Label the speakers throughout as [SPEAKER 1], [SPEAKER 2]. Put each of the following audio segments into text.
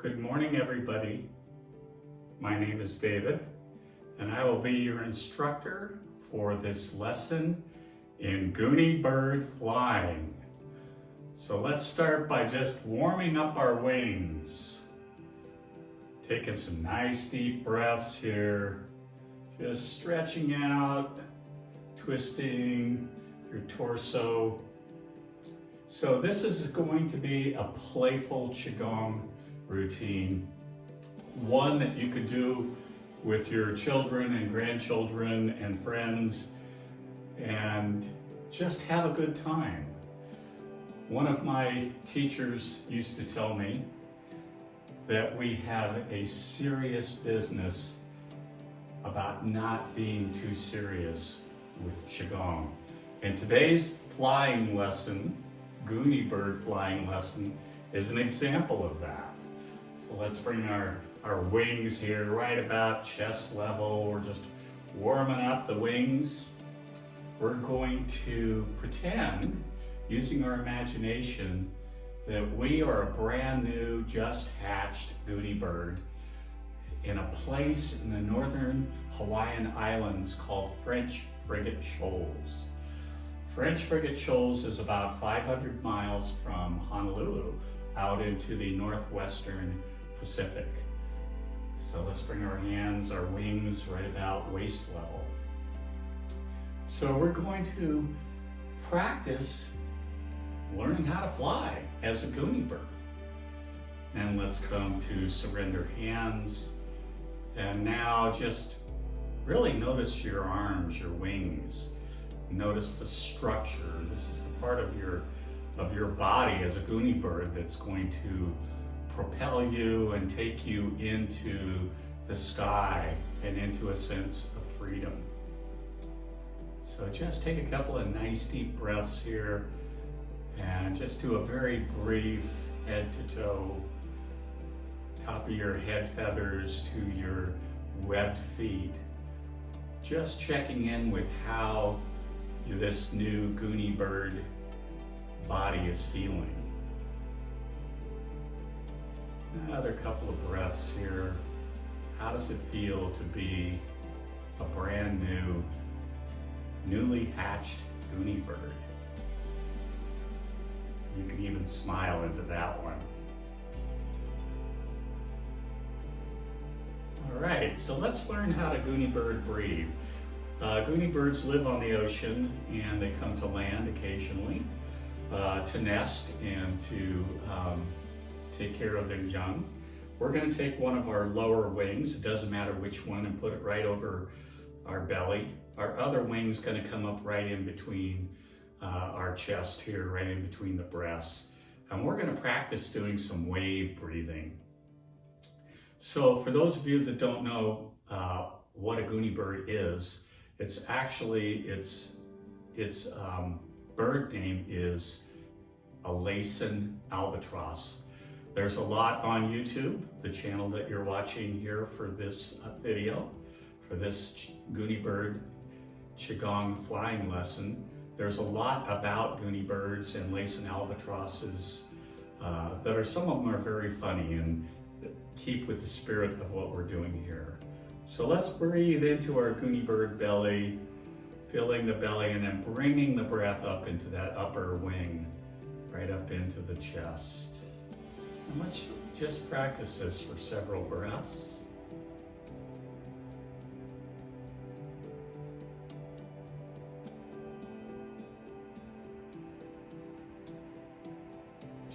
[SPEAKER 1] Good morning, everybody. My name is David, and I will be your instructor for this lesson in Gooney bird flying. So let's start by just warming up our wings. Taking some nice deep breaths here, just stretching out, twisting your torso. So this is going to be a playful Qigong routine, one that you could do with your children and grandchildren and friends and just have a good time. One of my teachers used to tell me that we have a serious business about not being too serious with Qigong. And today's flying lesson, Gooney bird flying lesson, is an example of that. So let's bring our wings here right about chest level. We're just warming up the wings. We're going to pretend, using our imagination, that we are a brand new, just hatched Gooney bird in a place in the northern Hawaiian Islands called French Frigate Shoals. French Frigate Shoals is about 500 miles from Honolulu out into the northwestern Pacific. So let's bring our hands, our wings right about waist level. So we're going to practice learning how to fly as a Gooney bird. And let's come to surrender hands. And now just really notice your arms, your wings. Notice the structure. This is the part of your body as a Gooney bird that's going to propel you and take you into the sky and into a sense of freedom. So just take a couple of nice deep breaths here and just do a very brief head to toe, top of your head feathers to your webbed feet. Just checking in with how this new Gooney bird body is feeling. Another couple of breaths here. How does it feel to be a brand new, newly hatched Gooney bird? You can even smile into that one. All right, so let's learn how to Gooney bird breathe. Gooney birds live on the ocean and they come to land occasionally to nest and to take care of their young. We're going to take one of our lower wings, it doesn't matter which one, and put it right over our belly. Our other wing's going to come up right in between our chest here, right in between the breasts. And we're going to practice doing some wave breathing. So for those of you that don't know what a Gooney bird is, it's actually, its bird name is a Laysan albatross. There's a lot on YouTube, the channel that you're watching here for this video, for this Gooney bird Qigong flying lesson. There's a lot about Gooney birds and Laysan albatrosses that are, some of them are very funny and keep with the spirit of what we're doing here. So let's breathe into our Gooney bird belly, filling the belly and then bringing the breath up into that upper wing, right up into the chest. And let's just practice this for several breaths.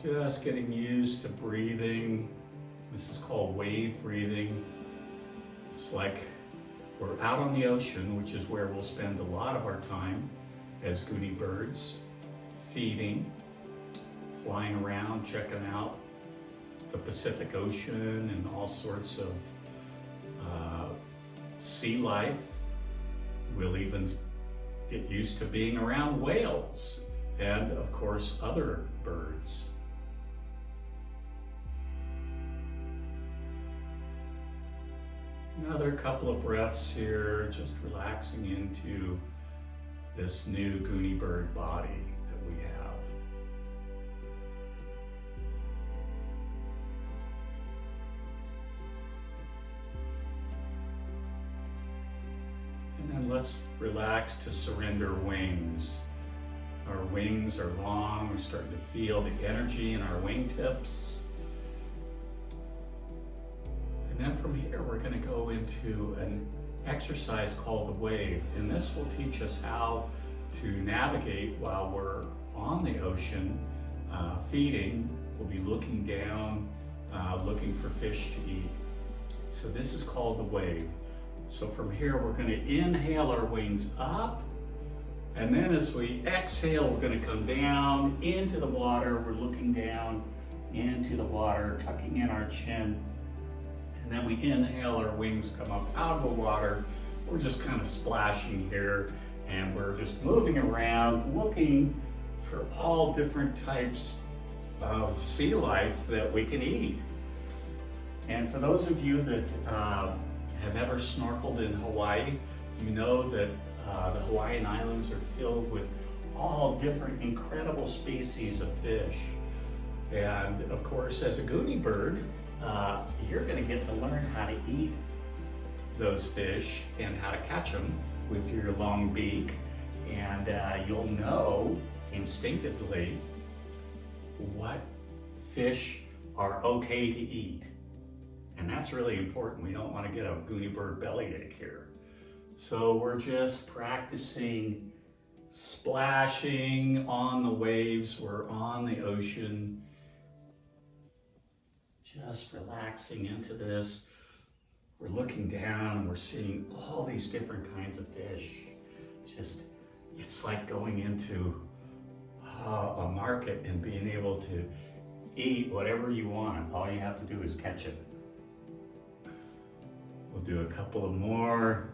[SPEAKER 1] Just getting used to breathing. This is called wave breathing. It's like we're out on the ocean, which is where we'll spend a lot of our time as Gooney birds, feeding, flying around, checking out the Pacific Ocean and all sorts of sea life. We'll even get used to being around whales and, of course, other birds. Another couple of breaths here, just relaxing into this new Gooney bird body that we have. let's relax to surrender wings. Our wings are long. We're starting to feel the energy in our wingtips. And then from here, we're going to go into an exercise called the wave. And this will teach us how to navigate while we're on the ocean, feeding. We'll be looking down, looking for fish to eat. So this is called the wave. So from here, we're going to inhale our wings up. And then as we exhale, we're going to come down into the water. We're looking down into the water, tucking in our chin. And then we inhale, our wings come up out of the water. We're just kind of splashing here, and we're just moving around, looking for all different types of sea life that we can eat. And for those of you that have ever snorkeled in Hawaii, you know that the Hawaiian Islands are filled with all different incredible species of fish. And of course, as a GOONEY bird, you're going to get to learn how to eat those fish and how to catch them with your long beak. And you'll know instinctively what fish are okay to eat. And that's really important. We don't want to get a GOONEY bird bellyache here. So we're just practicing splashing on the waves. We're on the ocean, just relaxing into this. We're looking down and we're seeing all these different kinds of fish. It's like going into a market and being able to eat whatever you want. All you have to do is catch it. We'll do a couple of more.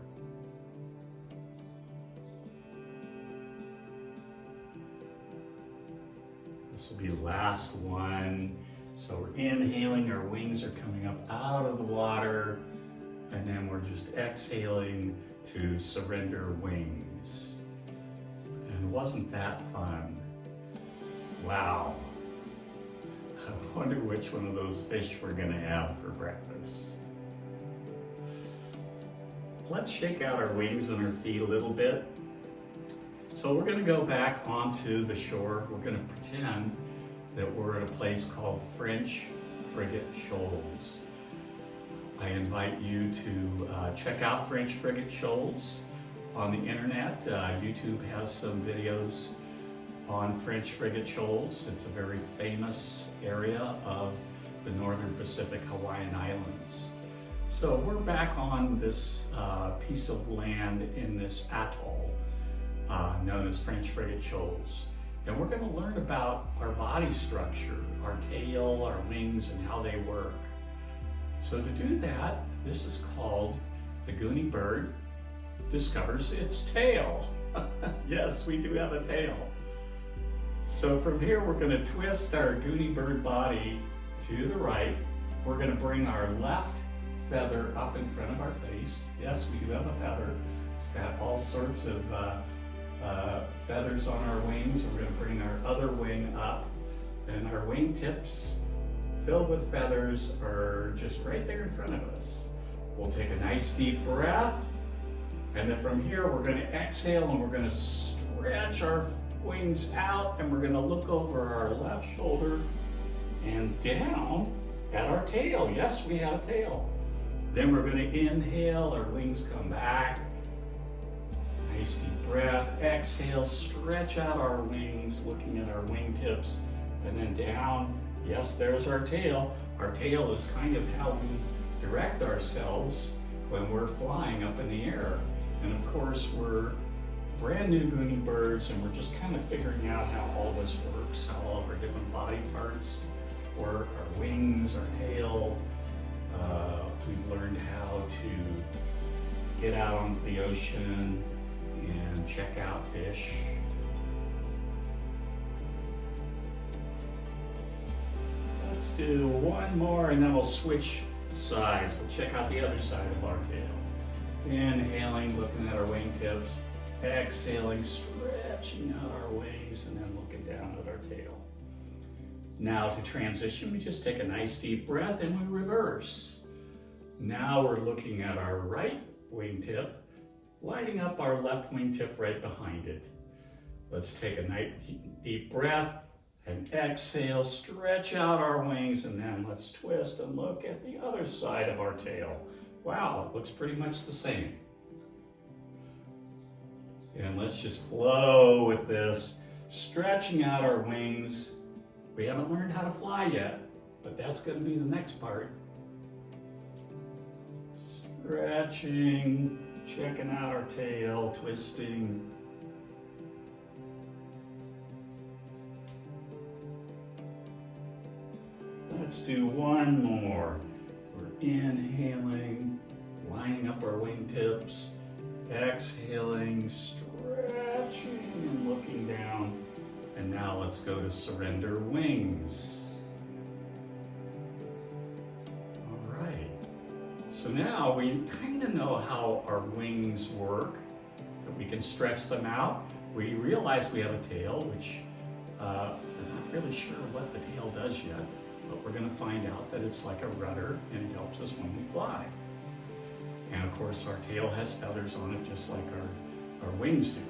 [SPEAKER 1] This will be the last one. So we're inhaling, our wings are coming up out of the water, and then we're just exhaling to surrender wings. And wasn't that fun? Wow. I wonder which one of those fish we're gonna have for breakfast. Let's shake out our wings and our feet a little bit. So we're going to go back onto the shore. We're going to pretend that we're at a place called French Frigate Shoals. I invite you to check out French Frigate Shoals on the internet. YouTube has some videos on French Frigate Shoals. It's a very famous area of the Northern Pacific Hawaiian Islands. So we're back on this piece of land in this atoll known as French Frigate Shoals. And we're going to learn about our body structure, our tail, our wings, and how they work. So to do that, this is called the GOONEY bird discovers its tail. Yes, we do have a tail. So from here, we're going to twist our GOONEY bird body to the right. We're going to bring our left feather up in front of our face. Yes, we do have a feather. It's got all sorts of feathers on our wings. We're going to bring our other wing up, and our wing tips filled with feathers are just right there in front of us. We'll take a nice deep breath, and then from here we're going to exhale, and we're going to stretch our wings out, and we're going to look over our left shoulder and down at our tail. Yes, we have a tail. Then we're going to inhale, our wings come back. Nice deep breath, exhale, stretch out our wings, looking at our wingtips, and then down. Yes, there's our tail. Our tail is kind of how we direct ourselves when we're flying up in the air. And of course, we're brand new GOONEY birds, and we're just kind of figuring out how all this works, how all of our different body parts work, our wings, our tail. We've learned how to get out onto the ocean and check out fish. Let's do one more, and then we'll switch sides. We'll check out the other side of our tail. Inhaling, looking at our wingtips. Exhaling, stretching out our wings, and then looking down at our tail. Now to transition, we just take a nice deep breath and we reverse. Now we're looking at our right wingtip, lining up our left wingtip right behind it. Let's take a nice deep breath and exhale, stretch out our wings, and then let's twist and look at the other side of our tail. Wow, it looks pretty much the same. And let's just flow with this, stretching out our wings. We haven't learned how to fly yet, but that's going to be the next part. Stretching, checking out our tail, twisting. Let's do one more. We're inhaling, lining up our wingtips, exhaling, stretching and looking down. And now let's go to surrender wings. All right. So now we kind of know how our wings work, that we can stretch them out. We realize we have a tail, which we're not really sure what the tail does yet. But we're going to find out that it's like a rudder and it helps us when we fly. And of course our tail has feathers on it just like our wings do.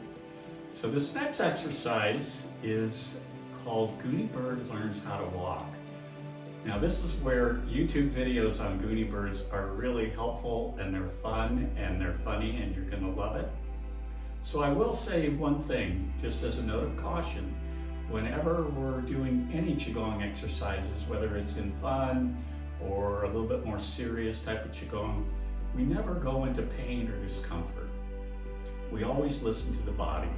[SPEAKER 1] So this next exercise is called GOONEY Bird Learns How to Walk. Now this is where YouTube videos on GOONEY birds are really helpful, and they're fun and they're funny and you're going to love it. So I will say one thing, just as a note of caution. Whenever we're doing any Qigong exercises, whether it's in fun or a little bit more serious type of Qigong, we never go into pain or discomfort. We always listen to the body.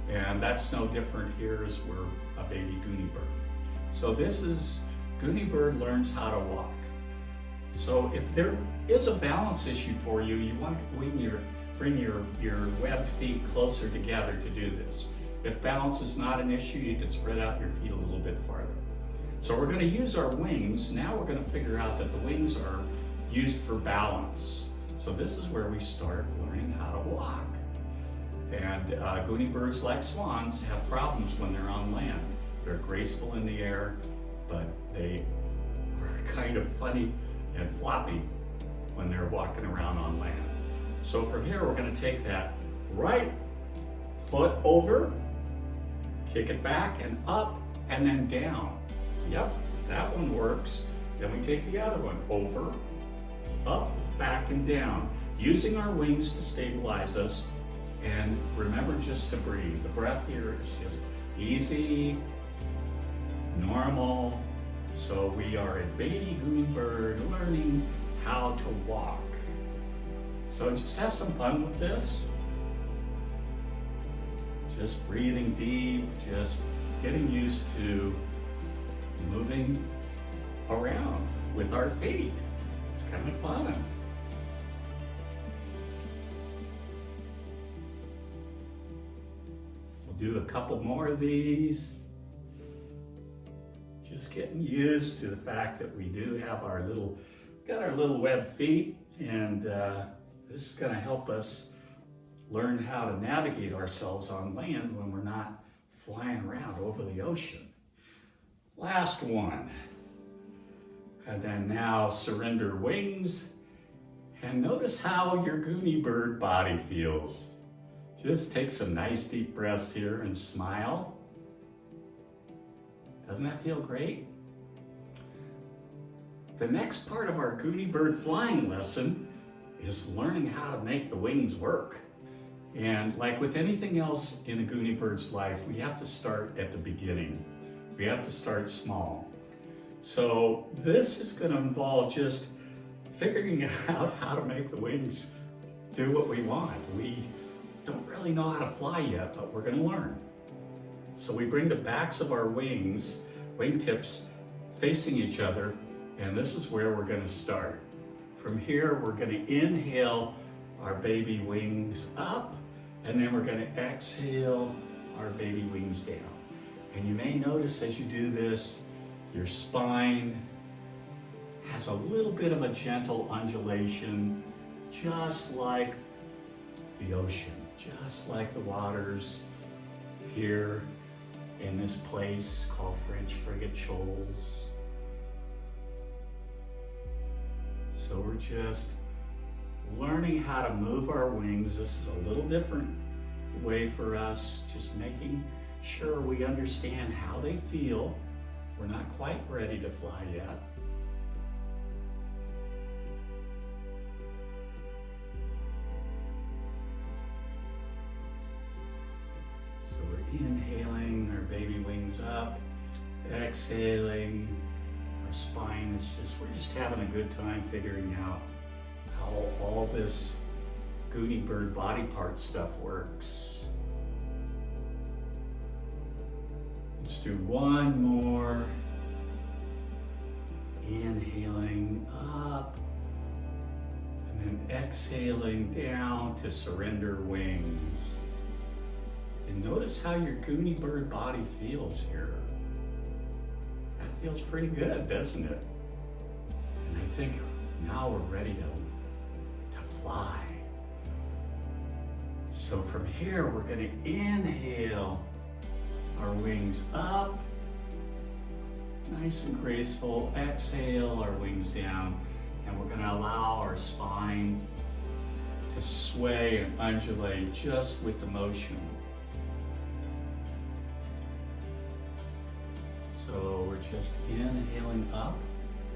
[SPEAKER 1] And that's no different here as we're a baby GOONEY bird. So this is GOONEY Bird Learns How to Walk. So if there is a balance issue for you, you want to bring your webbed feet closer together to do this. If balance is not an issue, you can spread out your feet a little bit farther. So we're going to use our wings. Now we're going to figure out that the wings are used for balance. So this is where we start learning how to walk. And GOONEY birds, like swans, have problems when they're on land. They're graceful in the air, but they are kind of funny and floppy when they're walking around on land. So from here, we're going to take that right foot over, kick it back and up and then down. Yep, that one works. Then we take the other one over, up, back and down, using our wings to stabilize us. And remember just to breathe. The breath here is just easy, normal. So we are a baby GOONEY bird learning how to walk. So just have some fun with this. Just breathing deep, just getting used to moving around with our feet. It's kind of fun. We'll do a couple more of these. Just getting used to the fact that we do have got our little webbed feet, and this is going to help us learn how to navigate ourselves on land when we're not flying around over the ocean. Last one. And then now surrender wings. And notice how your GOONEY bird body feels. Just take some nice deep breaths here and smile. Doesn't that feel great? The next part of our GOONEY bird flying lesson is learning how to make the wings work. And like with anything else in a GOONEY bird's life, we have to start at the beginning. We have to start small. So this is going to involve just figuring out how to make the wings do what we want. We don't really know how to fly yet, but we're going to learn. So we bring the backs of our wings, wingtips, facing each other, and this is where we're going to start. From here, we're going to inhale our baby wings up, and then we're going to exhale our baby wings down. And you may notice as you do this, your spine has a little bit of a gentle undulation, just like the ocean, just like the waters here in this place called French Frigate Shoals. So we're just learning how to move our wings. This is a little different way for us, just making sure we understand how they feel. We're not quite ready to fly yet. So we're inhaling our baby wings up, exhaling. Our spine is we're just having a good time figuring out how all this Gooney bird body part stuff works. Let's do one more. Inhaling up and then exhaling down to surrender wings. And notice how your Gooney bird body feels here. That feels pretty good, doesn't it? And I think now we're ready to fly. So from here, we're going to inhale our wings up, nice and graceful. Exhale our wings down, and we're going to allow our spine to sway and undulate just with the motion. So we're just inhaling up,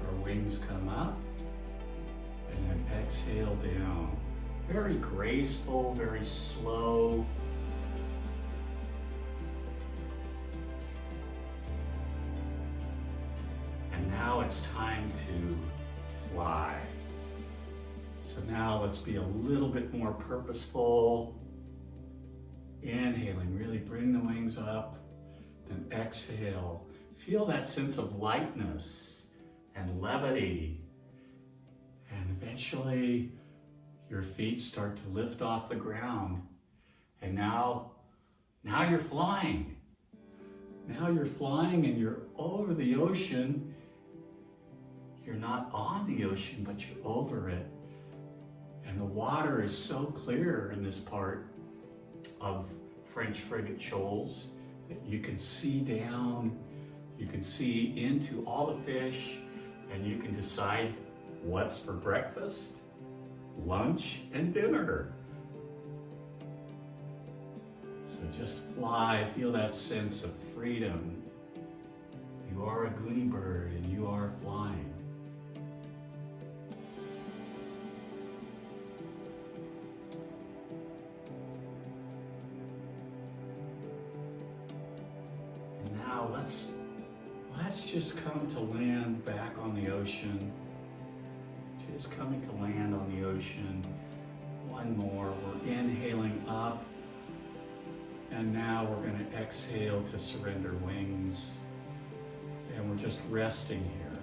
[SPEAKER 1] our wings come up, and then exhale down. Very graceful, very slow. And now it's time to fly. So now let's be a little bit more purposeful. Inhaling, really bring the wings up, then exhale. Feel that sense of lightness and levity. And eventually, your feet start to lift off the ground. And now you're flying. Now you're flying and you're over the ocean. You're not on the ocean, but you're over it. And the water is so clear in this part of French frigate shoals that you can see down, you can see into all the fish, and you can decide what's for breakfast, lunch, and dinner. So just fly, feel that sense of freedom. You are a Gooney bird and you are flying. And now let's just come to land back on the ocean. Just coming to land on the ocean. One more. We're inhaling up. And now we're going to exhale to surrender wings. And we're just resting here.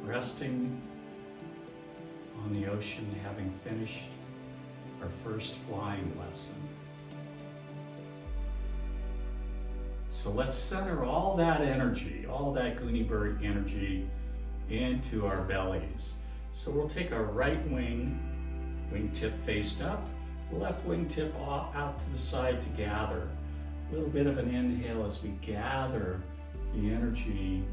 [SPEAKER 1] Resting on the ocean, having finished our first flying lesson. So let's center all that energy, all that Gooney bird energy into our bellies. So we'll take our right wingtip faced up, left wingtip out to the side to gather. A little bit of an inhale as we gather the energy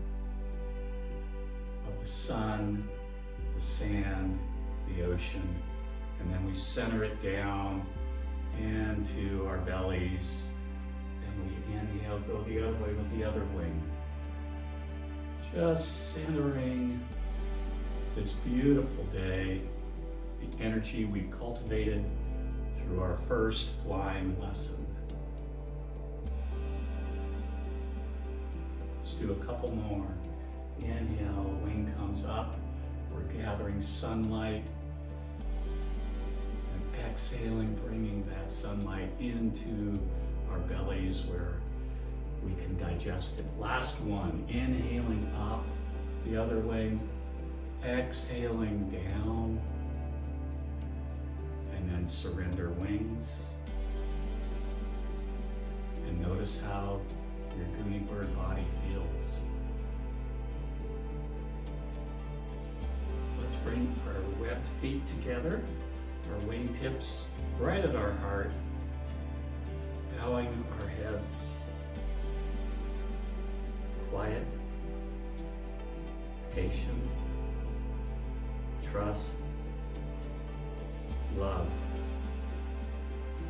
[SPEAKER 1] of the sun, the sand, the ocean, and then we center it down into our bellies. Then we inhale, go the other way with the other wing. Just centering this beautiful day, the energy we've cultivated through our first flying lesson. Let's do a couple more. Inhale, wing comes up. We're gathering sunlight. And exhaling, bringing that sunlight into our bellies where we can digest it. Last one, inhaling up the other wing, exhaling down, and then surrender wings. And notice how your Gooney bird body feels. Let's bring our webbed feet together, our wingtips right at our heart, bowing our heads. Quiet, patient, trust, love.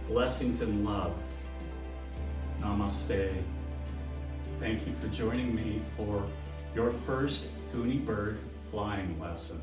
[SPEAKER 1] Blessings and love. Namaste. Thank you for joining me for your first Goonie bird flying lesson.